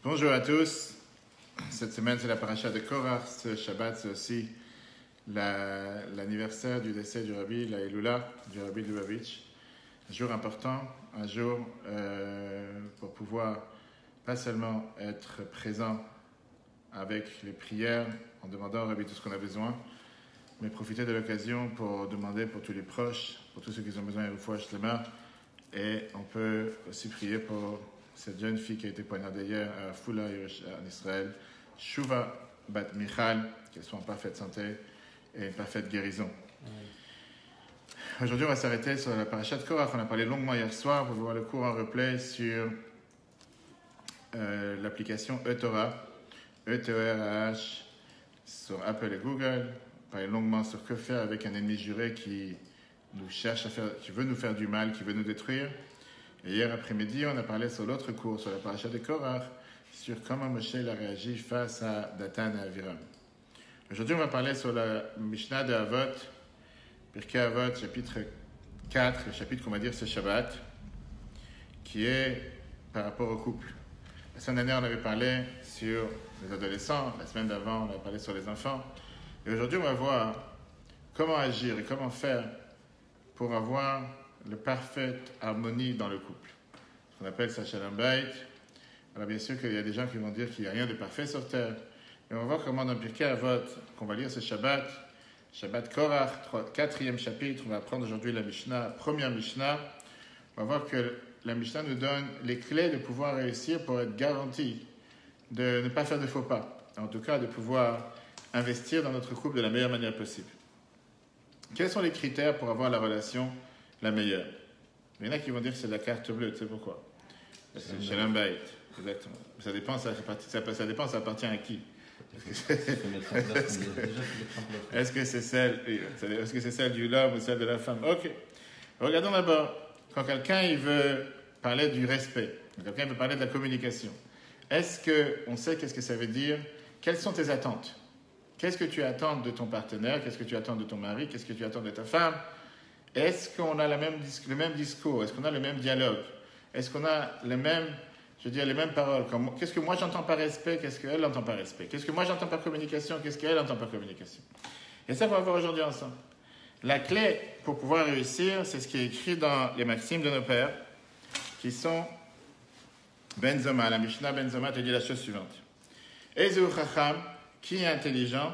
Bonjour à tous. Cette semaine, c'est la paracha de Korach. Ce Shabbat, c'est aussi l'anniversaire du décès du Rabbi, la Elula, du Rabbi Lubavitch. Un jour important, un jour pour pouvoir pas seulement être présent avec les prières, en demandant au Rabbi tout ce qu'on a besoin, mais profiter de l'occasion pour demander pour tous les proches, pour tous ceux qui ont besoin de Refoua Shlema. Et on peut aussi prier pour cette jeune fille qui a été poignardée hier à Fula, en Israël, Shuva Bat Michal, qu'elle soit en parfaite santé et une parfaite guérison. Aujourd'hui, on va s'arrêter sur la paracha de Korach. On a parlé longuement hier soir. Vous pouvez voir le cours en replay sur l'application eTorah, E-T-O-R-A-H, sur Apple et Google. On a parlé longuement sur que faire avec un ennemi juré qui nous cherche à faire, qui veut nous faire du mal, qui veut nous détruire. Et hier après-midi, on a parlé sur l'autre cours, sur la paracha de Korach, sur comment Moshe a réagi face à Datan et Aviram. Aujourd'hui, on va parler sur la Mishnah de Avot, Pirkei Avot, chapitre 4, le chapitre qu'on va dire c'est Shabbat, qui est par rapport au couple. La semaine dernière, on avait parlé sur les adolescents, la semaine d'avant, on avait parlé sur les enfants. Et aujourd'hui, on va voir comment agir et comment faire pour avoir la parfaite harmonie dans le couple. Ce qu'on appelle ça Shalom Bayit. Alors bien sûr qu'il y a des gens qui vont dire qu'il n'y a rien de parfait sur terre. Et on va voir comment dans Pirkei Avot, qu'on va lire ce Shabbat, Shabbat Korach, 4e chapitre, on va apprendre aujourd'hui la Mishnah, première Mishnah. On va voir que la Mishnah nous donne les clés de pouvoir réussir pour être garanti de ne pas faire de faux pas. En tout cas, de pouvoir investir dans notre couple de la meilleure manière possible. Quels sont les critères pour avoir la relation la meilleure? Il y en a qui vont dire que c'est la carte bleue, tu sais pourquoi? C'est Shalom Bayit, exactement. Ça dépend, ça appartient à qui? Est-ce que c'est celle du l'homme ou celle de la femme? Ok. Regardons d'abord, quand quelqu'un il veut parler du respect, quand quelqu'un veut parler de la communication, est-ce qu'on sait qu'est-ce que ça veut dire? Quelles sont tes attentes? Qu'est-ce que tu attends de ton partenaire? Qu'est-ce que tu attends de ton mari? Qu'est-ce que tu attends de ta femme? Est-ce qu'on a le même discours? Est-ce qu'on a le même dialogue? Est-ce qu'on a les mêmes paroles? Qu'est-ce que moi j'entends par respect? Qu'est-ce qu'elle entend par respect? Qu'est-ce que moi j'entends par communication? Qu'est-ce qu'elle entend par communication? Et ça, on va voir aujourd'hui ensemble. La clé pour pouvoir réussir, c'est ce qui est écrit dans les maximes de nos pères, qui sont Benzoma. La Mishnah Benzoma te dit la chose suivante. Ezu Chacham, qui est intelligent?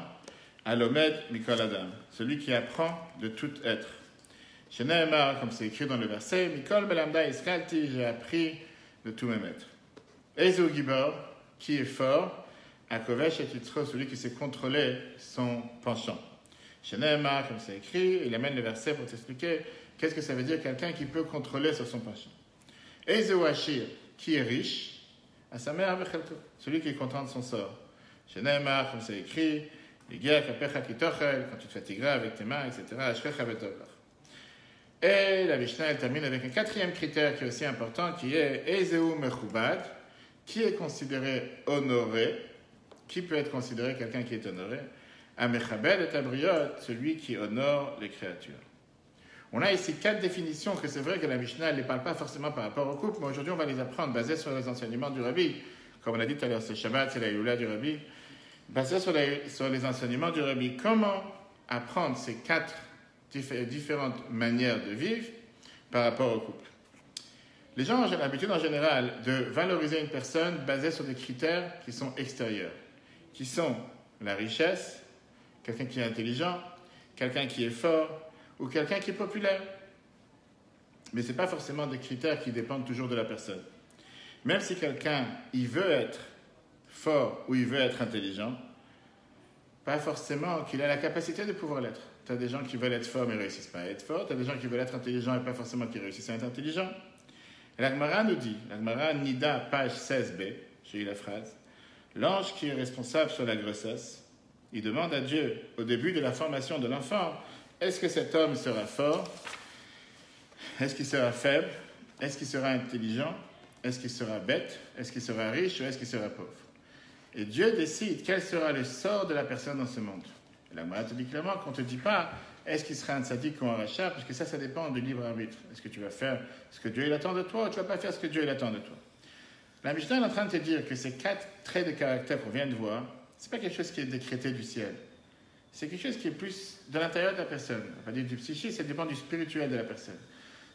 Alomed Mikol Adam, celui qui apprend de tout être. Chez Nehemar, comme c'est écrit dans le verset, Mikol Belamda Iskalti, j'ai appris de tous mes maîtres. Ezu Gibor, qui est fort? Akovesh et Yitzro, celui qui sait contrôler son penchant. Chez Nehemar, comme c'est écrit, il amène le verset pour t'expliquer qu'est-ce que ça veut dire quelqu'un qui peut contrôler sur son penchant. Ezu Ashir, qui est riche? À sa mère, celui qui est content de son sort. Chez Nehemar, comme c'est écrit, quand tu te fatigueras avec tes mains, etc. Et la Mishnah elle termine avec un quatrième critère qui est aussi important, qui est Ezeu Mechubad, qui est considéré honoré, qui peut être considéré quelqu'un qui est honoré, Amechabed et Tabriot, celui qui honore les créatures. On a ici 4 définitions que c'est vrai que la Mishnah ne les parle pas forcément par rapport au couple, mais aujourd'hui on va les apprendre basées sur les enseignements du Rabbi. Comme on l'a dit tout à l'heure, c'est Shabbat, c'est la Elula du Rabbi. Basé sur les enseignements du Rabbi, comment apprendre ces 4 différentes manières de vivre par rapport au couple. Les gens ont l'habitude en général de valoriser une personne basée sur des critères qui sont extérieurs, qui sont la richesse, quelqu'un qui est intelligent, quelqu'un qui est fort ou quelqu'un qui est populaire. Mais ce n'est pas forcément des critères qui dépendent toujours de la personne. Même si quelqu'un il veut être fort ou il veut être intelligent, pas forcément qu'il a la capacité de pouvoir l'être. Tu as des gens qui veulent être forts mais ne réussissent pas à être forts. Tu as des gens qui veulent être intelligents et pas forcément qui réussissent à être intelligents. Et la Gemara nous dit, la Gemara Nida, page 16b, j'ai eu la phrase, l'ange qui est responsable sur la grossesse, il demande à Dieu, au début de la formation de l'enfant, est-ce que cet homme sera fort? Est-ce qu'il sera faible? Est-ce qu'il sera intelligent? Est-ce qu'il sera bête? Est-ce qu'il sera riche ou est-ce qu'il sera pauvre? Et Dieu décide quel sera le sort de la personne dans ce monde. Et la Gemara te dit clairement qu'on ne te dit pas est-ce qu'il sera un sadique ou un rachat, parce que ça dépend du libre arbitre. Est-ce que tu vas faire ce que Dieu il attend de toi ou tu ne vas pas faire ce que Dieu il attend de toi? La Mishnah est en train de te dire que ces 4 traits de caractère qu'on vient de voir, ce n'est pas quelque chose qui est décrété du ciel. C'est quelque chose qui est plus de l'intérieur de la personne. On va dire du psychique, ça dépend du spirituel de la personne.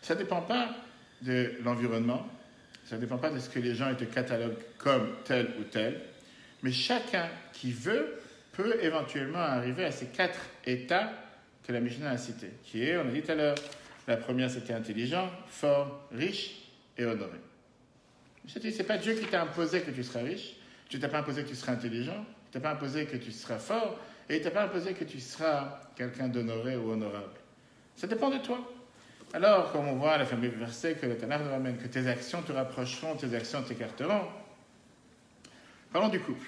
Ça ne dépend pas de l'environnement, ça ne dépend pas de ce que les gens te cataloguent comme tel ou tel, mais chacun qui veut peut éventuellement arriver à ces 4 états que la Mishnah a cités, qui est, on a dit tout à l'heure, la première c'était intelligent, fort, riche et honoré. Ce n'est pas Dieu qui t'a imposé que tu seras riche, tu ne t'as pas imposé que tu seras intelligent, tu ne t'as pas imposé que tu seras fort, et il ne t'a pas imposé que tu seras quelqu'un d'honoré ou honorable. Ça dépend de toi. Alors, comme on voit la famille verset que le Tanakh nous ramène, que tes actions te rapprocheront, tes actions t'écarteront. Parlons du couple.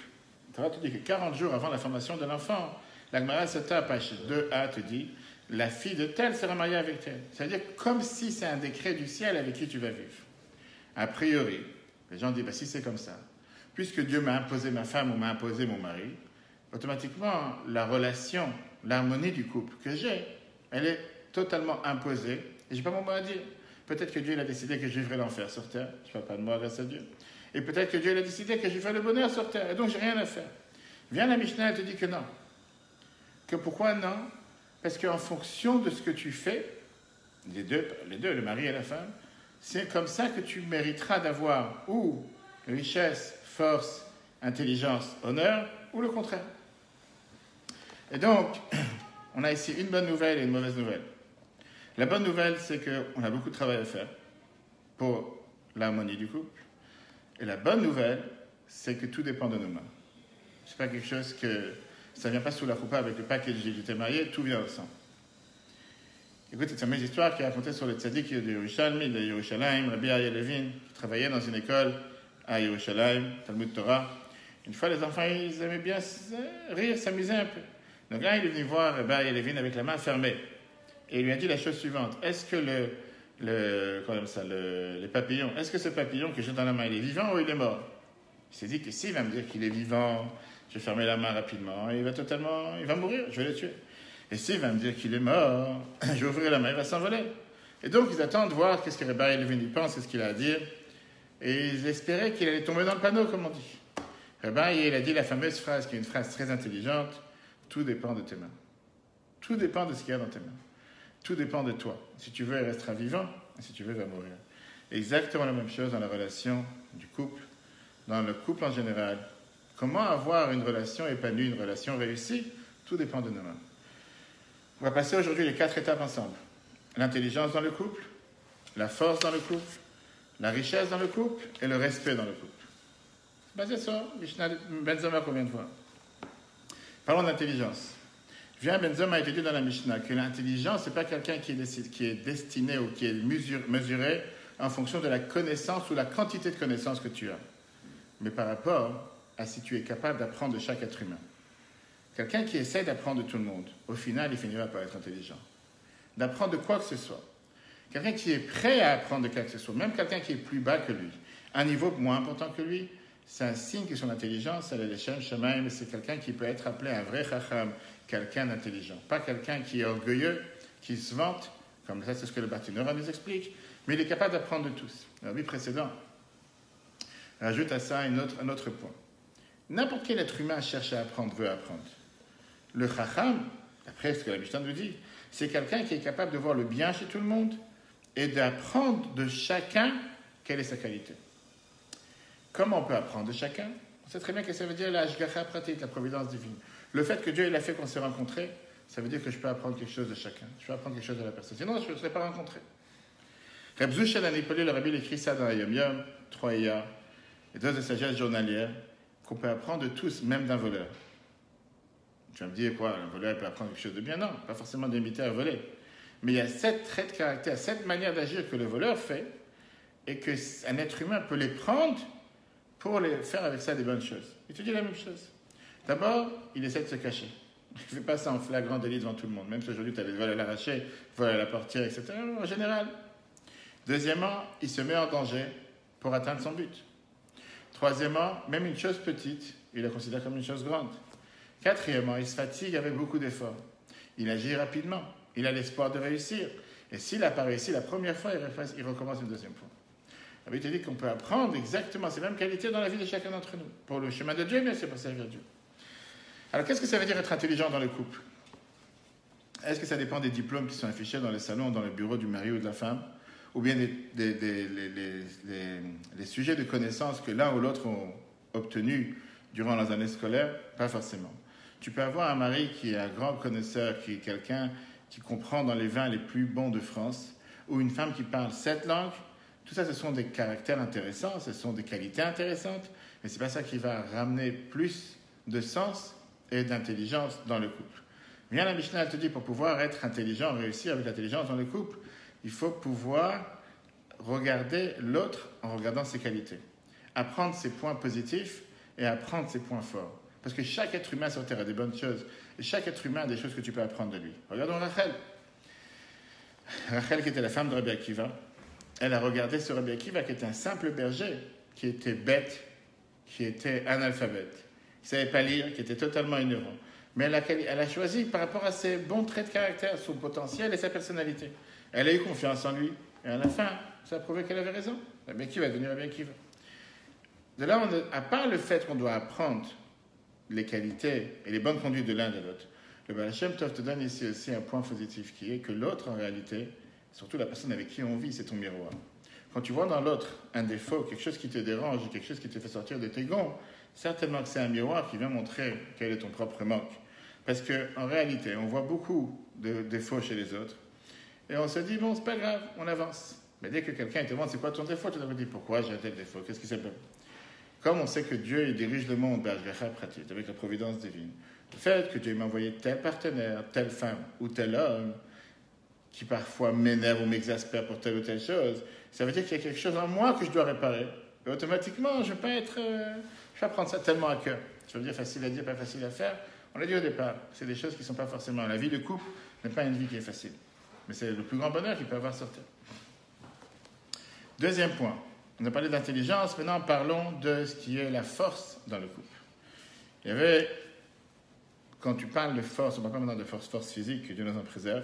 Tu vas te dire que 40 jours avant la formation de l'enfant, la Gemara Sota, page 2a, te dit la fille de tel sera mariée avec tel. C'est-à-dire comme si c'est un décret du ciel avec qui tu vas vivre. A priori, les gens disent si c'est comme ça, puisque Dieu m'a imposé ma femme ou m'a imposé mon mari, automatiquement, la relation, l'harmonie du couple que j'ai, elle est totalement imposée et je n'ai pas mon mot à dire. Peut-être que Dieu il a décidé que je vivrai l'enfer sur terre, je ne parle pas de moi grâce à Dieu. Et peut-être que Dieu il a décidé que je vivrai le bonheur sur terre et donc je n'ai rien à faire. Viens la Mishnah et te dit que non. Que pourquoi non? Parce qu'en fonction de ce que tu fais, les deux, le mari et la femme, c'est comme ça que tu mériteras d'avoir ou richesse, force, intelligence, honneur, ou le contraire. Et donc, on a ici une bonne nouvelle et une mauvaise nouvelle. La bonne nouvelle, c'est qu'on a beaucoup de travail à faire pour l'harmonie du couple. Et la bonne nouvelle, c'est que tout dépend de nos mains. C'est pas quelque chose que... Ça ne vient pas sous la choupa avec le package j'étais marié, tout vient ensemble. Écoute, cette fameuse histoire qui est racontée sur le tzaddik de Yerushalmi, de Yerushalayim, Rabbi Aryeh Levin, qui travaillait dans une école à Yerushalayim, Talmud Torah. Une fois, les enfants, ils aimaient bien rire, s'amuser un peu. Donc là, il est venu voir Rabbi Aryeh Levin avec la main fermée. Et il lui a dit la chose suivante. Est-ce que les papillons, est-ce que ce papillon que j'ai dans la main, il est vivant ou il est mort? Il s'est dit que s'il va me dire qu'il est vivant, je vais fermer la main rapidement, et il va mourir, je vais le tuer. Et s'il va me dire qu'il est mort, je vais ouvrir la main, il va s'envoler. Et donc, ils attendent de voir qu'est-ce que Rabbi Aryeh Levin pense, qu'est-ce qu'il a à dire. Et ils espéraient qu'il allait tomber dans le panneau, comme on dit. Rabbi, il a dit la fameuse phrase, qui est une phrase très intelligente, tout dépend de tes mains. Tout dépend de ce qu'il y a dans tes mains. Tout dépend de toi. Si tu veux, il restera vivant, et si tu veux, il va mourir. Exactement la même chose dans la relation du couple, dans le couple en général. Comment avoir une relation épanouie, une relation réussie? Tout dépend de nos mains. On va passer aujourd'hui les 4 étapes ensemble. L'intelligence dans le couple, la force dans le couple, la richesse dans le couple et le respect dans le couple. C'est basé sur Mishnah Benzoma qu'on vient de voir. Parlons d'intelligence. Benzoma a été dit dans la Mishnah que l'intelligence, ce n'est pas quelqu'un qui est destiné ou qui est mesuré en fonction de la connaissance ou la quantité de connaissances que tu as, mais par rapport à si tu es capable d'apprendre de chaque être humain. Quelqu'un qui essaie d'apprendre de tout le monde, au final, il finira par être intelligent. D'apprendre de quoi que ce soit. Quelqu'un qui est prêt à apprendre de quoi que ce soit, même quelqu'un qui est plus bas que lui, un niveau moins important que lui, c'est un signe que son intelligence, elle est l'échelle Shemaim, c'est quelqu'un qui peut être appelé un vrai chacham, quelqu'un d'intelligent. Pas quelqu'un qui est orgueilleux, qui se vante, comme ça c'est ce que le Barthénora nous explique, mais il est capable d'apprendre de tous. Le rabbi précédent rajoute à ça un autre point. N'importe quel être humain cherche à apprendre, veut apprendre. Le chacham, d'après ce que la Mishnah nous dit, c'est quelqu'un qui est capable de voir le bien chez tout le monde et d'apprendre de chacun quelle est sa qualité. Comment on peut apprendre de chacun? On sait très bien que ça veut dire la hashgacha pratique, la providence divine. Le fait que Dieu il a fait qu'on s'est rencontrés, ça veut dire que je peux apprendre quelque chose de chacun. Je peux apprendre quelque chose de la personne. Sinon, je ne serais pas rencontré. Reb Zushan Anipoli, le rabbi, il écrit ça dans la Yom Yom, 3 Iya, les 2 de sagesse journalière, qu'on peut apprendre de tous, même d'un voleur. Tu vas me dire, quoi, un voleur peut apprendre quelque chose de bien? Non, pas forcément d'imiter un voler. Mais il y a 7 traits de caractère, 7 manières d'agir que le voleur fait, et qu'un être humain peut les prendre pour les faire avec ça des bonnes choses. Il te dit la même chose. D'abord, il essaie de se cacher. Il ne fait pas ça en flagrant délit devant tout le monde. Même si aujourd'hui tu as des vols à l'arracher, vols à la portière, etc. En général. Deuxièmement, il se met en danger pour atteindre son but. Troisièmement, même une chose petite, il la considère comme une chose grande. Quatrièmement, il se fatigue avec beaucoup d'efforts. Il agit rapidement. Il a l'espoir de réussir. Et s'il n'a pas réussi la première fois, il recommence une deuxième fois. Rabbi te dit qu'on peut apprendre exactement ces mêmes qualités dans la vie de chacun d'entre nous. Pour le chemin de Dieu, mais c'est pour servir Dieu. Alors, qu'est-ce que ça veut dire être intelligent dans le couple? Est-ce que ça dépend des diplômes qui sont affichés dans les salons, dans le bureau du mari ou de la femme? Ou bien les sujets de connaissances que l'un ou l'autre ont obtenus durant leurs années scolaires? Pas forcément. Tu peux avoir un mari qui est un grand connaisseur, qui est quelqu'un qui comprend dans les vins les plus bons de France, ou une femme qui parle 7 langues. Tout ça, ce sont des caractères intéressants, ce sont des qualités intéressantes, mais ce n'est pas ça qui va ramener plus de sens et d'intelligence dans le couple. Bien, la Mishnah, elle te dit, pour pouvoir être intelligent, réussir avec l'intelligence dans le couple, il faut pouvoir regarder l'autre en regardant ses qualités. Apprendre ses points positifs et apprendre ses points forts. Parce que chaque être humain sur Terre a des bonnes choses. Et chaque être humain a des choses que tu peux apprendre de lui. Regardons Rachel. Rachel, qui était la femme de Rabbi Akiva, elle a regardé ce Rabbi Akiva qui était un simple berger, qui était bête, qui était analphabète, qui ne savait pas lire, qui était totalement ignorant. Mais elle a choisi par rapport à ses bons traits de caractère, son potentiel et sa personnalité. Elle a eu confiance en lui. Et à la fin, ça a prouvé qu'elle avait raison. Rabbi Akiva est devenu Rabbi Akiva. De là, à part le fait qu'on doit apprendre les qualités et les bonnes conduites de l'un et de l'autre, le Baal Shem Tov te donne ici aussi un point positif qui est que l'autre, en réalité, surtout la personne avec qui on vit, c'est ton miroir. Quand tu vois dans l'autre un défaut, quelque chose qui te dérange, quelque chose qui te fait sortir de tes gonds, certainement que c'est un miroir qui vient montrer quel est ton propre manque. Parce qu'en réalité, on voit beaucoup de défauts chez les autres et on se dit, bon, c'est pas grave, on avance. Mais dès que quelqu'un te demande c'est quoi ton défaut, tu dois te dire pourquoi j'ai un tel défaut, qu'est-ce qui s'est passé? Comme on sait que Dieu il dirige le monde avec la providence divine, le fait que Dieu m'a envoyé tel partenaire, telle femme ou tel homme, qui parfois m'énerve ou m'exaspère pour telle ou telle chose, ça veut dire qu'il y a quelque chose en moi que je dois réparer. Et automatiquement, je ne vais pas prendre ça tellement à cœur. Ça veut dire facile à dire, pas facile à faire. On l'a dit au départ, c'est des choses qui ne sont pas forcément... La vie de couple n'est pas une vie qui est facile. Mais c'est le plus grand bonheur qu'il peut avoir sur Terre. Deuxième point. On a parlé d'intelligence, maintenant parlons de ce qui est la force dans le couple. Il y avait, quand tu parles de force, on ne parle pas maintenant de force physique, que Dieu nous en préserve,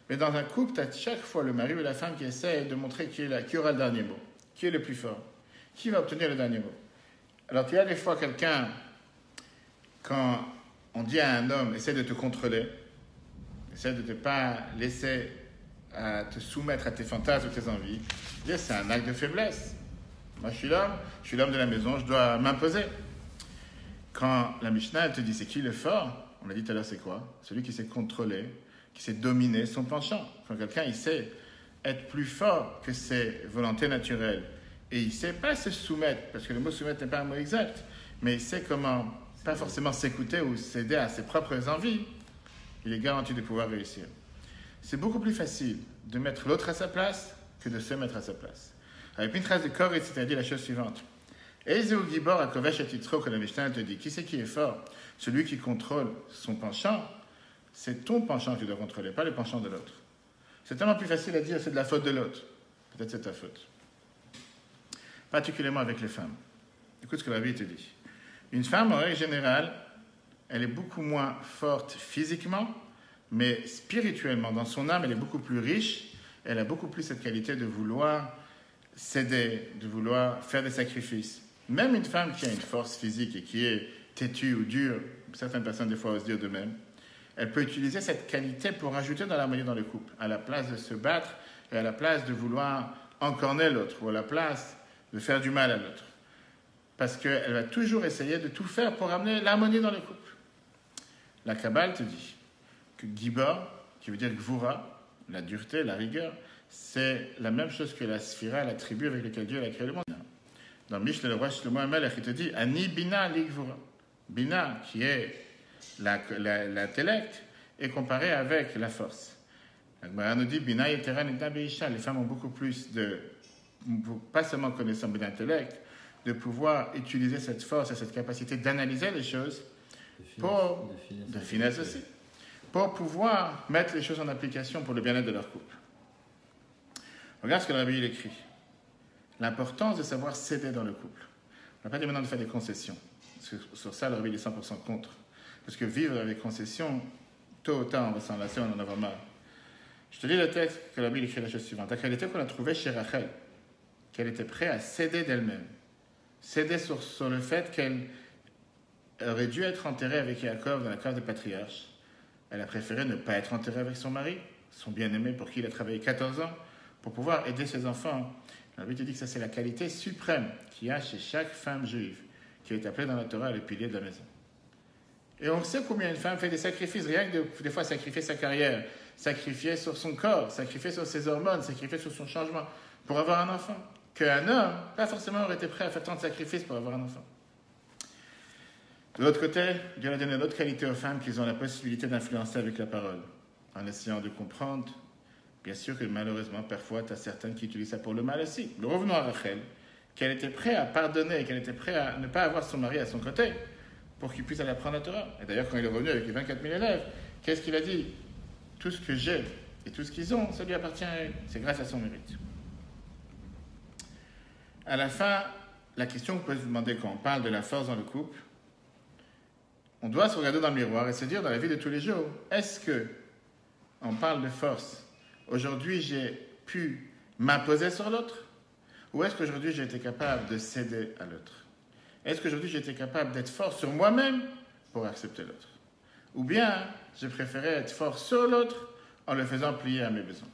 mais dans un couple, tu as chaque fois le mari ou la femme qui essaie de montrer qui aura le dernier mot, qui est le plus fort, qui va obtenir le dernier mot. Alors tu as des fois quelqu'un, quand on dit à un homme, essaie de te contrôler, essaie de ne pas laisser à te soumettre à tes fantasmes ou tes envies, c'est un acte de faiblesse. Moi, je suis l'homme de la maison, je dois m'imposer. Quand la Mishnah, elle te dit, c'est qui le fort? On l'a dit tout à l'heure, c'est quoi? Celui qui sait contrôler, qui sait dominer son penchant. Quand quelqu'un, il sait être plus fort que ses volontés naturelles, et il ne sait pas se soumettre, parce que le mot soumettre n'est pas un mot exact, mais il sait comment, pas forcément s'écouter ou céder à ses propres envies, il est garanti de pouvoir réussir. C'est beaucoup plus facile de mettre l'autre à sa place que de se mettre à sa place. Avec une trace de corps, il s'est dit la chose suivante. Ezeu Gibor Akovesh Atitro, que la Mishnah te dit, qui c'est qui est fort? Celui qui contrôle son penchant, c'est ton penchant que tu dois contrôler, pas le penchant de l'autre. C'est tellement plus facile à dire, c'est de la faute de l'autre. Peut-être c'est ta faute. Particulièrement avec les femmes. Écoute ce que la vie te dit. Une femme, en règle générale, elle est beaucoup moins forte physiquement, mais spirituellement, dans son âme, elle est beaucoup plus riche. Elle a beaucoup plus cette qualité de vouloir céder, de vouloir faire des sacrifices. Même une femme qui a une force physique et qui est têtue ou dure, certaines personnes des fois osent dire de même, elle peut utiliser cette qualité pour ajouter dans l'harmonie dans le couple, à la place de se battre et à la place de vouloir encorner l'autre ou à la place de faire du mal à l'autre. Parce qu'elle va toujours essayer de tout faire pour amener l'harmonie dans le couple. La Kabbale te dit que Gibor, qui veut dire Gvura, la dureté, la rigueur, c'est la même chose que la Sphira, la tribu avec laquelle Dieu a créé le monde. Dans Mishle, le roi Shlomo HaMelech, il te dit Ani Bina li Gvura. Bina, qui est l'intellect, est comparé avec la force. La Gemara nous dit Bina yetera nitna be'isha. Les femmes ont beaucoup plus de, pas seulement connaissance de l'intellect, de pouvoir utiliser cette force et cette capacité d'analyser les choses, de finesse aussi, pour pouvoir mettre les choses en application pour le bien-être de leur couple. Regarde ce que le Rabbi écrit. L'importance de savoir céder dans le couple. On n'a pas dit maintenant de faire des concessions. Sur ça, le Rabbi est 100% contre. Parce que vivre avec concessions, tôt ou tard, on va s'en lasser, on en a vraiment marre. Je te lis le texte que le Rabbi écrit la chose suivante. La qualité qu'on a trouvée chez Rachel, qu'elle était prête à céder d'elle-même. Céder sur le fait qu'elle aurait dû être enterrée avec Yaakov dans la cave des patriarches. Elle a préféré ne pas être enterrée avec son mari, son bien-aimé pour qui il a travaillé 14 ans, pour pouvoir aider ses enfants. La Bible dit que ça, c'est la qualité suprême qu'il y a chez chaque femme juive, qui est appelée dans la Torah le pilier de la maison. Et on sait combien une femme fait des sacrifices, rien que des fois sacrifier sa carrière, sacrifier sur son corps, sacrifier sur ses hormones, sacrifier sur son changement pour avoir un enfant. Qu'un homme, pas forcément, aurait été prêt à faire tant de sacrifices pour avoir un enfant. De l'autre côté, Dieu a donné une autre qualité aux femmes qu'ils ont la possibilité d'influencer avec la parole, en essayant de comprendre. Bien sûr que malheureusement, parfois, tu as certaines qui utilisent ça pour le mal aussi. Mais revenons à Rachel, qu'elle était prête à pardonner, qu'elle était prête à ne pas avoir son mari à son côté pour qu'il puisse aller apprendre la Torah. Et d'ailleurs, quand il est revenu avec les 24 000 élèves, qu'est-ce qu'il a dit? Tout ce que j'ai et tout ce qu'ils ont, ça lui appartient à elle. C'est grâce à son mérite. À la fin, la question que vous pouvez vous demander quand on parle de la force dans le couple, on doit se regarder dans le miroir et se dire dans la vie de tous les jours, est-ce que on parle de force? Aujourd'hui, j'ai pu m'imposer sur l'autre? Ou est-ce qu'aujourd'hui, j'ai été capable de céder à l'autre? Est-ce qu'aujourd'hui, j'ai été capable d'être fort sur moi-même pour accepter l'autre? Ou bien, j'ai préféré être fort sur l'autre en le faisant plier à mes besoins?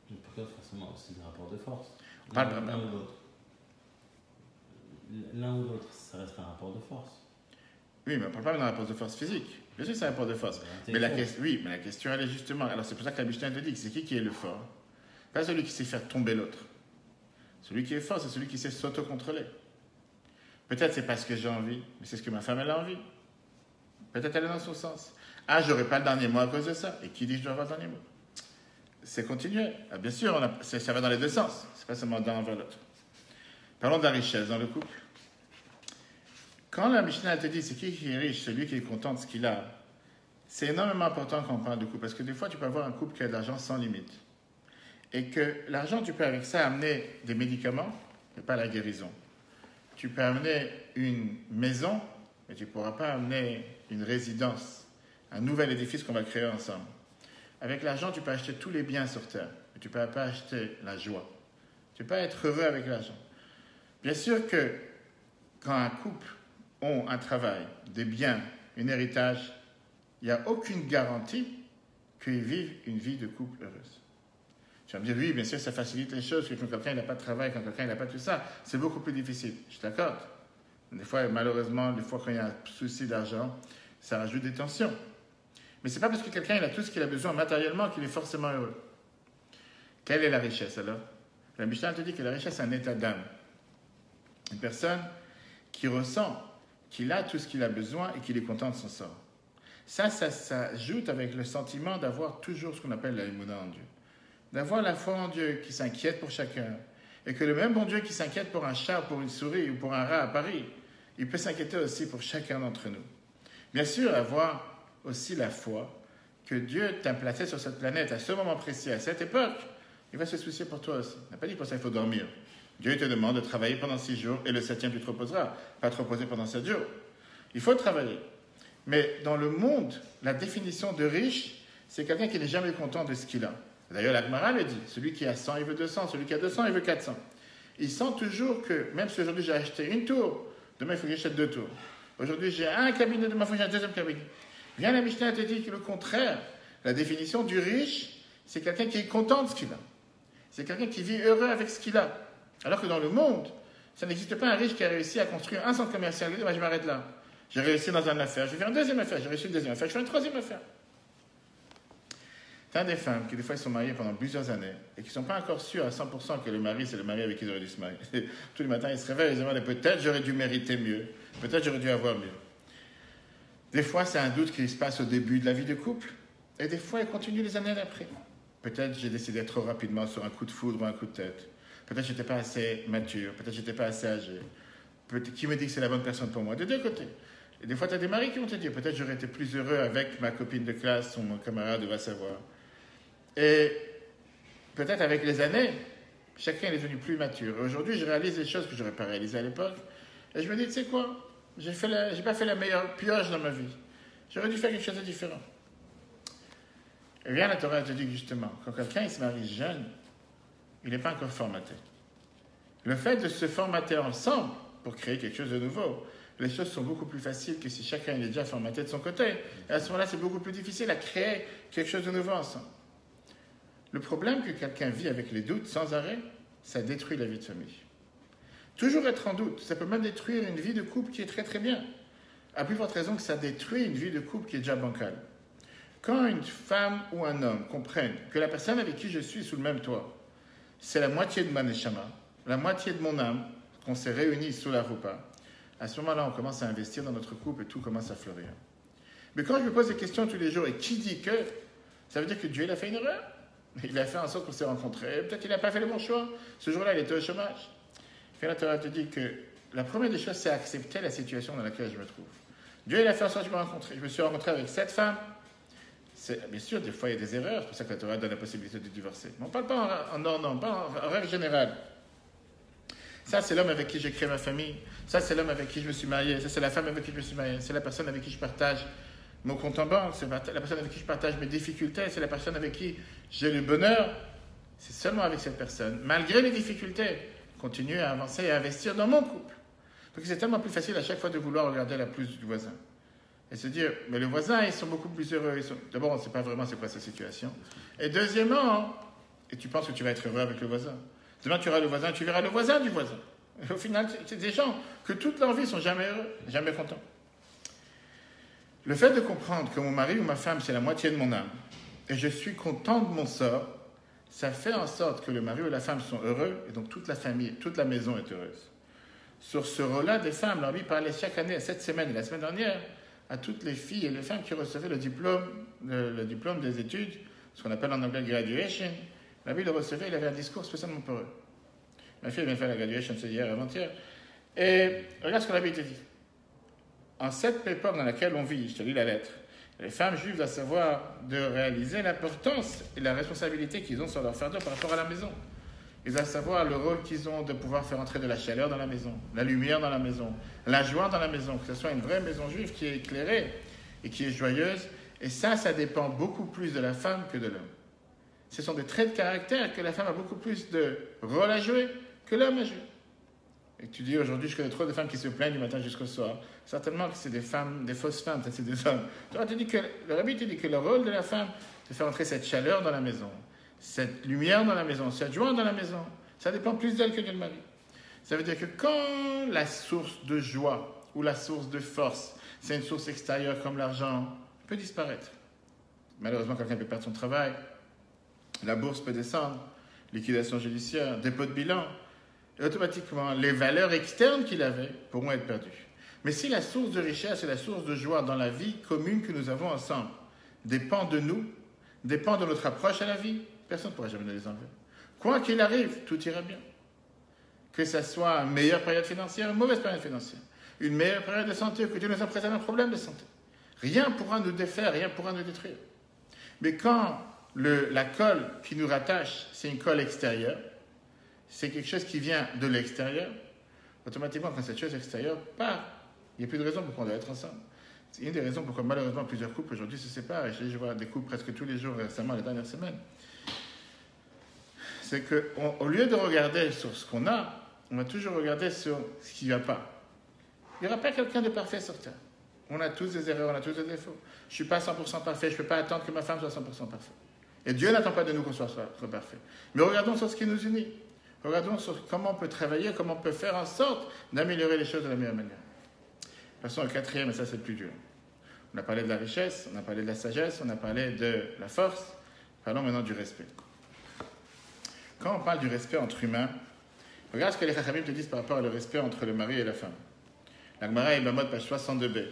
Peut-être forcément aussi des rapports de force. L'un ou l'autre. L'un ou l'autre, ça reste un rapport de force. Oui, mais on ne parle pas d'un rapport de force physique. Bien sûr, c'est un rapport de force. Mais la question, elle est justement... Alors, c'est pour ça que la Mishnah te dit que c'est qui est le fort? Pas celui qui sait faire tomber l'autre. Celui qui est fort, c'est celui qui sait s'auto-contrôler. Peut-être c'est parce que j'ai envie, mais c'est ce que ma femme, elle a envie. Peut-être elle est dans son sens. Ah, j'aurai pas le dernier mot à cause de ça. Et qui dit que je dois avoir le dernier mot? C'est continuel. Ah, bien sûr, ça va dans les deux sens. C'est pas seulement d'un envers l'autre. Parlons de la richesse dans le couple. Quand la Mishnah te dit c'est qui est riche, celui qui est content de ce qu'il a, c'est énormément important quand on parle de couple. Parce que des fois, tu peux avoir un couple qui a de l'argent sans limite. Et que l'argent, tu peux avec ça amener des médicaments, mais pas la guérison. Tu peux amener une maison, mais tu ne pourras pas amener une résidence, un nouvel édifice qu'on va créer ensemble. Avec l'argent, tu peux acheter tous les biens sur terre, mais tu ne peux pas acheter la joie. Tu ne peux pas être heureux avec l'argent. Bien sûr que quand un couple a un travail, des biens, un héritage, il n'y a aucune garantie qu'ils vivent une vie de couple heureuse. Tu vas me dire, oui, bien sûr, ça facilite les choses, que quand quelqu'un n'a pas de travail, quand quelqu'un n'a pas tout ça, c'est beaucoup plus difficile. Je t'accorde. Des fois, malheureusement, quand il y a un souci d'argent, ça rajoute des tensions. Mais ce n'est pas parce que quelqu'un a tout ce qu'il a besoin matériellement qu'il est forcément heureux. Quelle est la richesse alors? La Mishnah te dit que la richesse, c'est un état d'âme. Une personne qui ressent qu'il a tout ce qu'il a besoin et qu'il est content de son sort. Ça s'ajoute avec le sentiment d'avoir toujours ce qu'on appelle la émouna en Dieu. D'avoir la foi en Dieu qui s'inquiète pour chacun. Et que le même bon Dieu qui s'inquiète pour un chat, pour une souris ou pour un rat à Paris, il peut s'inquiéter aussi pour chacun d'entre nous. Bien sûr, avoir aussi la foi que Dieu t'a placé sur cette planète à ce moment précis, à cette époque, il va se soucier pour toi aussi. Il n'a pas dit pour ça qu'il faut dormir. Dieu te demande de travailler pendant 6 jours et le 7e tu te reposeras. Pas te reposer pendant 7 jours. Il faut travailler. Mais dans le monde, la définition de riche, c'est quelqu'un qui n'est jamais content de ce qu'il a. D'ailleurs, la Gemara le dit, celui qui a 100, il veut 200, celui qui a 200, il veut 400. Il sent toujours que, même si aujourd'hui j'ai acheté une tour, demain il faut que j'achète 2 tours. Aujourd'hui j'ai un cabinet, demain il faut que j'achète un 2e cabinet. Bien, la Mishnah te dit que le contraire, la définition du riche, c'est quelqu'un qui est content de ce qu'il a. C'est quelqu'un qui vit heureux avec ce qu'il a. Alors que dans le monde, ça n'existe pas un riche qui a réussi à construire un centre commercial. Il dit, je m'arrête là. J'ai réussi dans une affaire, je vais faire une deuxième affaire, j'ai réussi une deuxième affaire, je fais une troisième affaire. T'as des femmes qui, des fois, sont mariées pendant plusieurs années et qui ne sont pas encore sûres à 100% que le mari, c'est le mari avec qui ils auraient dû se marier. Tous les matins, ils se réveillent et ils se demandent peut-être j'aurais dû mériter mieux, peut-être j'aurais dû avoir mieux. Des fois, c'est un doute qui se passe au début de la vie de couple et des fois, il continue les années d'après. Peut-être j'ai décidé trop rapidement sur un coup de foudre ou un coup de tête. Peut-être je n'étais pas assez mature, peut-être je n'étais pas assez âgé. Qui me dit que c'est la bonne personne pour moi? De deux côtés. Et des fois, tu as des maris qui vont te dire peut-être j'aurais été plus heureux avec ma copine de classe ou mon camarade va savoir. Et peut-être avec les années, chacun est devenu plus mature. Et aujourd'hui, je réalise des choses que je n'aurais pas réalisées à l'époque. Et je me dis, tu sais quoi? J'ai pas fait la meilleure pioche dans ma vie. J'aurais dû faire quelque chose de différent. Et bien, la Torah te dit que justement, quand quelqu'un il se marie jeune, il n'est pas encore formaté. Le fait de se formater ensemble pour créer quelque chose de nouveau, les choses sont beaucoup plus faciles que si chacun est déjà formaté de son côté. Et à ce moment-là, c'est beaucoup plus difficile à créer quelque chose de nouveau ensemble. Le problème que quelqu'un vit avec les doutes sans arrêt, ça détruit la vie de famille. Toujours être en doute, ça peut même détruire une vie de couple qui est très très bien. À plus forte raison que ça détruit une vie de couple qui est déjà bancale. Quand une femme ou un homme comprennent que la personne avec qui je suis sous le même toit, c'est la moitié de ma neshama, la moitié de mon âme, qu'on s'est réunis sous la roupa, à ce moment-là, on commence à investir dans notre couple et tout commence à fleurir. Mais quand je me pose des questions tous les jours, et qui dit que, ça veut dire que Dieu il a fait une erreur. Il a fait en sorte qu'on s'est rencontrés. Peut-être qu'il n'a pas fait le bon choix. Ce jour-là, il était au chômage. Puis la Torah te dit que la première des choses, c'est accepter la situation dans laquelle je me trouve. Dieu, il a fait en sorte que je me rencontre. Je me suis rencontré avec cette femme. Bien sûr, des fois, il y a des erreurs. C'est pour ça que la Torah donne la possibilité de divorcer. Mais on ne parle pas en règle générale. Ça, c'est l'homme avec qui j'ai créé ma famille. Ça, c'est l'homme avec qui je me suis marié. Ça, c'est la femme avec qui je me suis marié. C'est la personne avec qui je partage mon compte en banque. C'est la personne avec qui je partage mes difficultés. C'est la personne avec qui j'ai le bonheur. C'est seulement avec cette personne, malgré les difficultés, continuer à avancer et à investir dans mon couple. Parce que c'est tellement plus facile à chaque fois de vouloir regarder la plus du voisin. Et se dire, mais les voisins, ils sont beaucoup plus heureux. D'abord, on ne sait pas vraiment c'est quoi sa situation. Et deuxièmement, et tu penses que tu vas être heureux avec le voisin. Demain, tu auras le voisin, tu verras le voisin du voisin. Et au final, c'est des gens que toute leur vie sont jamais heureux, jamais contents. Le fait de comprendre que mon mari ou ma femme, c'est la moitié de mon âme, et je suis content de mon sort, ça fait en sorte que le mari ou la femme sont heureux, et donc toute la famille, toute la maison est heureuse. Sur ce rôle-là des femmes, l'Arbi parlait chaque année, cette semaine et la semaine dernière, à toutes les filles et les femmes qui recevaient le diplôme des études, ce qu'on appelle en anglais graduation. L'Arbi le recevait, il avait un discours spécialement pour eux. Ma fille vient faire la graduation, c'est hier, avant-hier. Et regarde ce que l'Arbi te dit. En cette époque dans laquelle on vit, je te lis la lettre, les femmes juives doivent savoir de réaliser l'importance et la responsabilité qu'ils ont sur leur fardeau par rapport à la maison. Ils doivent savoir le rôle qu'ils ont de pouvoir faire entrer de la chaleur dans la maison, la lumière dans la maison, la joie dans la maison, que ce soit une vraie maison juive qui est éclairée et qui est joyeuse. Et ça dépend beaucoup plus de la femme que de l'homme. Ce sont des traits de caractère que la femme a beaucoup plus de rôle à jouer que l'homme à jouer. Et tu dis aujourd'hui, je connais trop de femmes qui se plaignent du matin jusqu'au soir. Certainement que c'est des femmes, des fausses femmes, ça c'est des hommes. Le rabbi te dit que le rôle de la femme, c'est de faire entrer cette chaleur dans la maison, cette lumière dans la maison, cette joie dans la maison. Ça dépend plus d'elle que de le mari. Ça veut dire que quand la source de joie ou la source de force, c'est une source extérieure comme l'argent, peut disparaître. Malheureusement, quelqu'un peut perdre son travail, la bourse peut descendre, liquidation judiciaire, dépôt de bilan. Et automatiquement, les valeurs externes qu'il avait pourront être perdues. Mais si la source de richesse et la source de joie dans la vie commune que nous avons ensemble dépend de nous, dépend de notre approche à la vie, personne ne pourra jamais nous les enlever. Quoi qu'il arrive, tout ira bien. Que ce soit une meilleure période financière, une mauvaise période financière, une meilleure période de santé, que Dieu nous a présenté un problème de santé. Rien ne pourra nous défaire, rien ne pourra nous détruire. Mais quand la colle qui nous rattache, c'est une colle extérieure, c'est quelque chose qui vient de l'extérieur, automatiquement, quand cette chose extérieure part, il n'y a plus de raison pour qu'on doit être ensemble. C'est une des raisons pourquoi malheureusement plusieurs couples aujourd'hui se séparent. Et je vois des couples presque tous les jours récemment, les dernières semaines. C'est qu'au lieu de regarder sur ce qu'on a, on va toujours regarder sur ce qui ne va pas. Il n'y aura pas quelqu'un de parfait sur Terre. On a tous des erreurs, on a tous des défauts. Je ne suis pas 100% parfait, je ne peux pas attendre que ma femme soit 100% parfaite. Et Dieu n'attend pas de nous qu'on soit parfait. Mais regardons sur ce qui nous unit. Regardons sur comment on peut travailler, comment on peut faire en sorte d'améliorer les choses de la meilleure manière. Passons au quatrième, et ça c'est le plus dur. On a parlé de la richesse, on a parlé de la sagesse, on a parlé de la force. Parlons maintenant du respect. Quand on parle du respect entre humains, regarde ce que les Chachamim te disent par rapport au respect entre le mari et la femme. La Gemara est Bamot, page 62b.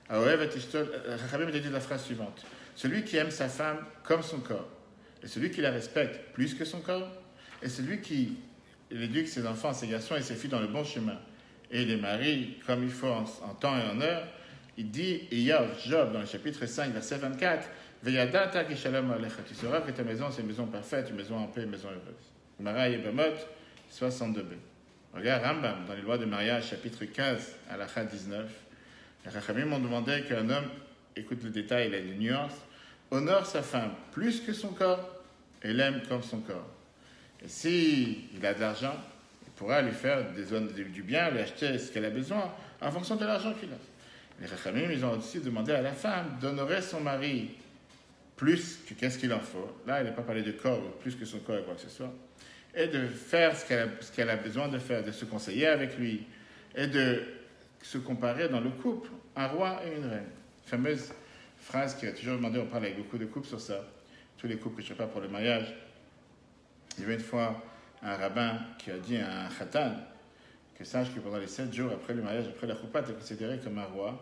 Les Chachamim te disent la phrase suivante. Celui qui aime sa femme comme son corps, et celui qui la respecte plus que son corps, et celui qui éduque ses enfants, ses garçons et ses filles dans le bon chemin, et les marie comme il faut en temps et en heure, il dit, Job, dans le chapitre 5, verset 24, Veyadata ki shalom alecha, tu sauras que ta maison c'est une maison parfaite, une maison en paix, une maison heureuse. Gemara Yebamot, 62b. Regarde Rambam, dans les lois de mariage, chapitre 15, halakha 19, les Chachamim m'ont demandé qu'un homme, écoute le détail, il a des nuances, honore sa femme plus que son corps, et l'aime comme son corps. Et s'il a de l'argent, pourra lui faire du bien, lui acheter ce qu'elle a besoin en fonction de l'argent qu'il a. Les Chachamim, ils ont aussi demandé à la femme d'honorer son mari plus que qu'est-ce qu'il en faut. Là, il n'est pas parlé de corps, plus que son corps et quoi que ce soit. Et de faire ce qu'elle a besoin de faire, de se conseiller avec lui et de se comparer dans le couple, un roi et une reine. Fameuse phrase qui a toujours demandé, on parle avec beaucoup de couples sur ça, tous les couples que je ne sais pas pour le mariage. Il y avait une fois un rabbin qui a dit à un khatan que sache que pendant les 7 jours après le mariage, après la choupa, tu es considéré comme un roi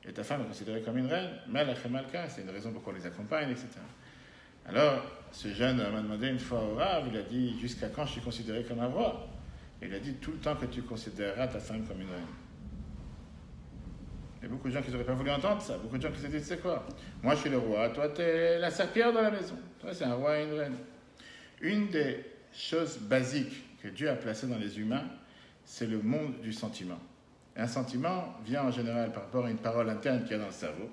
et ta femme est considérée comme une reine. Melech et Malka, c'est une raison pour qu'on les accompagne, etc. Alors, ce jeune m'a demandé une fois au Rav, il a dit jusqu'à quand je suis considéré comme un roi? Il a dit tout le temps que tu considéreras ta femme comme une reine. Il y a beaucoup de gens qui n'auraient pas voulu entendre ça. Beaucoup de gens qui se disent, c'est quoi? Moi, je suis le roi. Toi, tu es la serpillère dans la maison. Toi, c'est un roi et une reine. Une des choses basiques que Dieu a placées dans les humains, c'est le monde du sentiment. Et un sentiment vient en général par rapport à une parole interne qu'il y a dans le cerveau.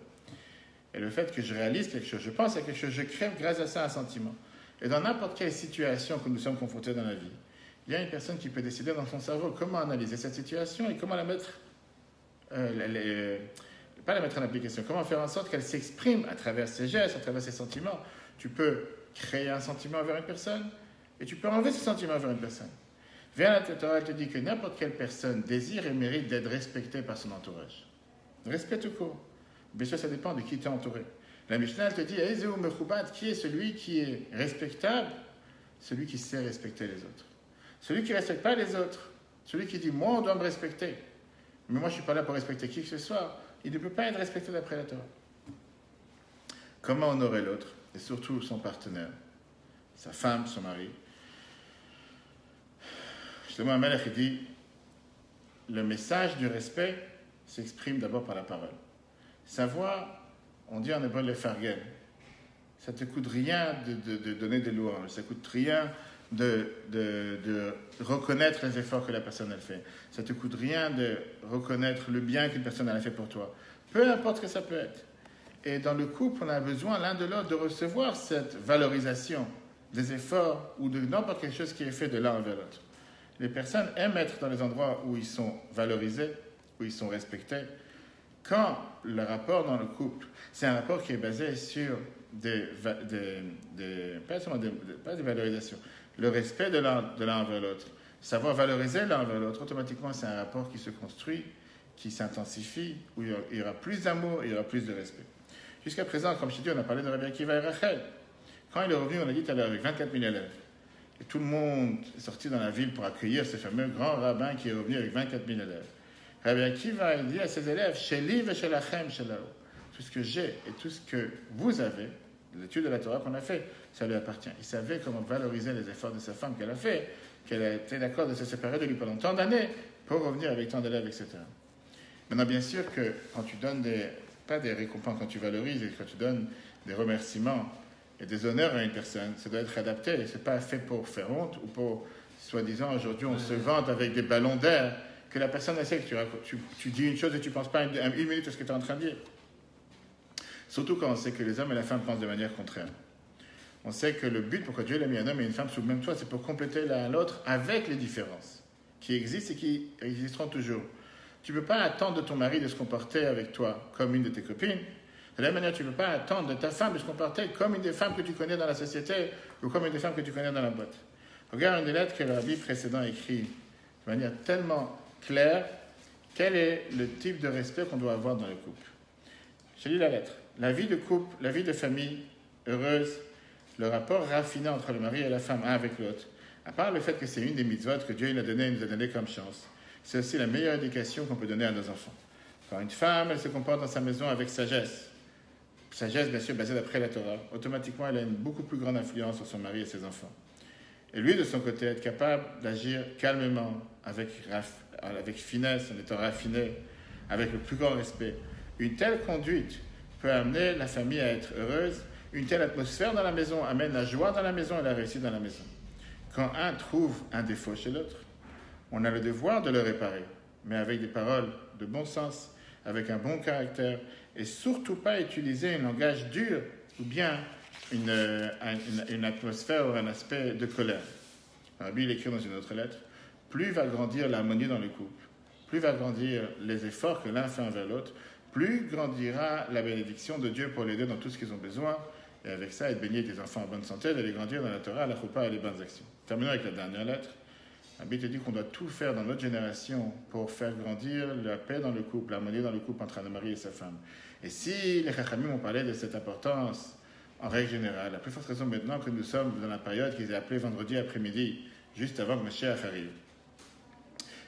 Et le fait que je réalise quelque chose, je pense à quelque chose, je crée grâce à ça un sentiment. Et dans n'importe quelle situation que nous sommes confrontés dans la vie, il y a une personne qui peut décider dans son cerveau comment analyser cette situation et comment la mettre... pas la mettre en application, comment faire en sorte qu'elle s'exprime à travers ses gestes, à travers ses sentiments. Tu peux créer un sentiment envers une personne et tu peux enlever ce sentiment envers une personne. Vers la Torah, elle te dit que n'importe quelle personne désire et mérite d'être respectée par son entourage. Respect tout court. Bien sûr, ça dépend de qui tu es entouré. La Mishnah, elle te dit, Ezeu Mechubad, qui est celui qui est respectable? Celui qui sait respecter les autres. Celui qui ne respecte pas les autres. Celui qui dit, moi, on doit me respecter. Mais moi, je ne suis pas là pour respecter qui que ce soit. Il ne peut pas être respecté d'après la Torah. Comment honorer l'autre? Et surtout son partenaire, sa femme, son mari. Justement, Amelech, il dit, le message du respect s'exprime d'abord par la parole. Savoir, on dit en hébreu le fargen. Ça ne te coûte rien de donner des louanges. Ça ne coûte rien de reconnaître les efforts que la personne a fait. Ça ne te coûte rien de reconnaître le bien qu'une personne a fait pour toi. Peu importe ce que ça peut être. Et dans le couple, on a besoin l'un de l'autre de recevoir cette valorisation des efforts ou de n'importe quelle chose qui est fait de l'un envers l'autre. Les personnes aiment être dans les endroits où ils sont valorisés, où ils sont respectés. Quand le rapport dans le couple, c'est un rapport qui est basé sur pas des valorisations, le respect de l'un envers l'autre, savoir valoriser l'un envers l'autre, automatiquement c'est un rapport qui se construit, qui s'intensifie, où il y aura plus d'amour, il y aura plus de respect. Jusqu'à présent, comme je t'ai dit, on a parlé de Rabbi Akiva et Rachel. Quand il est revenu, on a dit tout à l'heure, avec 24 000 élèves. Et tout le monde est sorti dans la ville pour accueillir ce fameux grand rabbin qui est revenu avec 24 000 élèves. Rabbi Akiva, il dit à ses élèves, Sheli v'shelachem shelao. Tout ce que j'ai et tout ce que vous avez, l'étude de la Torah qu'on a fait, ça lui appartient. Il savait comment valoriser les efforts de sa femme qu'elle a fait, qu'elle a été d'accord de se séparer de lui pendant tant d'années pour revenir avec tant d'élèves, etc. Maintenant, bien sûr que quand tu donnes pas des récompenses, quand tu valorises et quand tu donnes des remerciements et des honneurs à une personne, ça doit être adapté. Ce n'est pas fait pour faire honte ou pour, soi-disant, aujourd'hui on se vante avec des ballons d'air, que la personne sait que tu dis une chose et tu ne penses pas une minute à ce que tu es en train de dire. Surtout quand on sait que les hommes et la femme pensent de manière contraire. On sait que le but pourquoi Dieu a mis un homme et une femme sous le même toit, c'est pour compléter l'un l'autre avec les différences qui existent et qui existeront toujours. Tu ne peux pas attendre de ton mari de se comporter avec toi comme une de tes copines. De la même manière, tu ne peux pas attendre de ta femme de se comporter comme une des femmes que tu connais dans la société ou comme une des femmes que tu connais dans la boîte. Regarde une des lettres que le rabbi précédent écrit de manière tellement claire. Quel est le type de respect qu'on doit avoir dans le couple? Je lis la lettre. La vie de couple, la vie de famille heureuse, le rapport raffiné entre le mari et la femme un avec l'autre, à part le fait que c'est une des mitzvot que Dieu nous a donné comme chance, c'est aussi la meilleure éducation qu'on peut donner à nos enfants. Quand une femme, elle se comporte dans sa maison avec sagesse, bien sûr basée d'après la Torah, automatiquement elle a une beaucoup plus grande influence sur son mari et ses enfants. Et lui, de son côté, être capable d'agir calmement, avec finesse, en étant raffiné, avec le plus grand respect. Une telle conduite peut amener la famille à être heureuse. Une telle atmosphère dans la maison amène la joie dans la maison et la réussite dans la maison. Quand un trouve un défaut chez l'autre, on a le devoir de le réparer, mais avec des paroles de bon sens, avec un bon caractère, et surtout pas utiliser un langage dur ou bien une atmosphère ou un aspect de colère. Rabbi, il écrit dans une autre lettre, plus va grandir l'harmonie dans le couple, plus va grandir les efforts que l'un fait envers l'autre, plus grandira la bénédiction de Dieu pour les deux dans tout ce qu'ils ont besoin, et avec ça, être baigné des enfants en bonne santé, de les grandir dans la Torah, la choupa et les bonnes actions. Terminons avec la dernière lettre. Rabbi te dit qu'on doit tout faire dans notre génération pour faire grandir la paix dans le couple, l'harmonie dans le couple entre un mari et sa femme. Et si les Chachamim ont parlé de cette importance, en règle générale, la plus forte raison maintenant que nous sommes dans la période qu'ils ont appelée vendredi après-midi, juste avant que Mashiach arrive,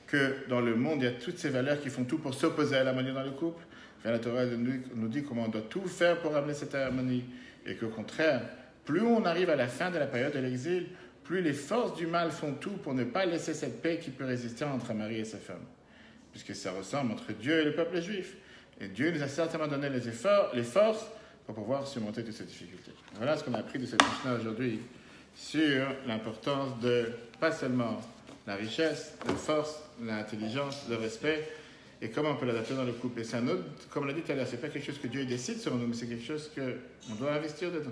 que dans le monde, il y a toutes ces valeurs qui font tout pour s'opposer à l'harmonie dans le couple. Enfin, la Torah nous dit comment on doit tout faire pour amener cette harmonie. Et qu'au contraire, plus on arrive à la fin de la période de l'exil, plus les forces du mal font tout pour ne pas laisser cette paix qui peut résister entre un mari et sa femme. Puisque ça ressemble entre Dieu et le peuple juif. Et Dieu nous a certainement donné les forces pour pouvoir surmonter toutes ces difficultés. Voilà ce qu'on a appris de cette Mishnah aujourd'hui sur l'importance de, pas seulement la richesse, la force, l'intelligence, le respect, et comment on peut l'adapter dans le couple. Et c'est un autre, comme on l'a dit tout à l'heure, c'est pas quelque chose que Dieu décide sur nous, mais c'est quelque chose qu'on doit investir dedans.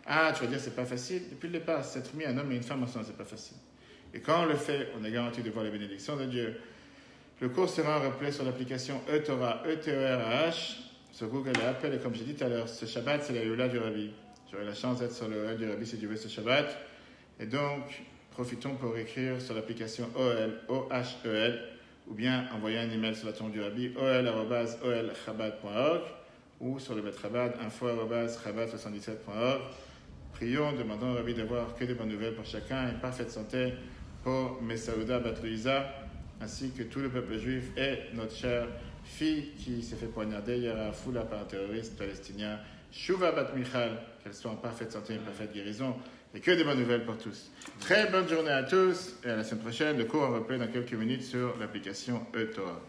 Ah, tu vas dire, c'est pas facile. Depuis le départ, s'être mis un homme et une femme ensemble, c'est pas facile. Et quand on le fait, on est garanti de voir les bénédictions de Dieu. Le cours sera replay sur l'application eTorah, E-T-O-R-A-H, sur Google et Apple. Et comme j'ai dit tout à l'heure, ce Shabbat, c'est la Youla du Rabbi. J'aurai la chance d'être sur le Youla du Rabbi si Dieu veut ce Shabbat. Et donc, profitons pour écrire sur l'application OEL, O-H-E-L, ou bien envoyer un email sur la tombe du Rabbi, ol@olchabad.org, ou sur le Bet Chabad, info@chabad77.org. Prions, demandons au Rabbi d'avoir que des bonnes nouvelles pour chacun et parfaite santé pour Messaouda Bat-Louisa, ainsi que tout le peuple juif et notre chère fille qui s'est fait poignarder hier à Foula par un terroriste palestinien, Shouva Bat-Michal, qu'elle soit en parfaite santé et en parfaite guérison, et que des bonnes nouvelles pour tous. Très bonne journée à tous, et à la semaine prochaine. Le cours en replay dans quelques minutes sur l'application eTorah.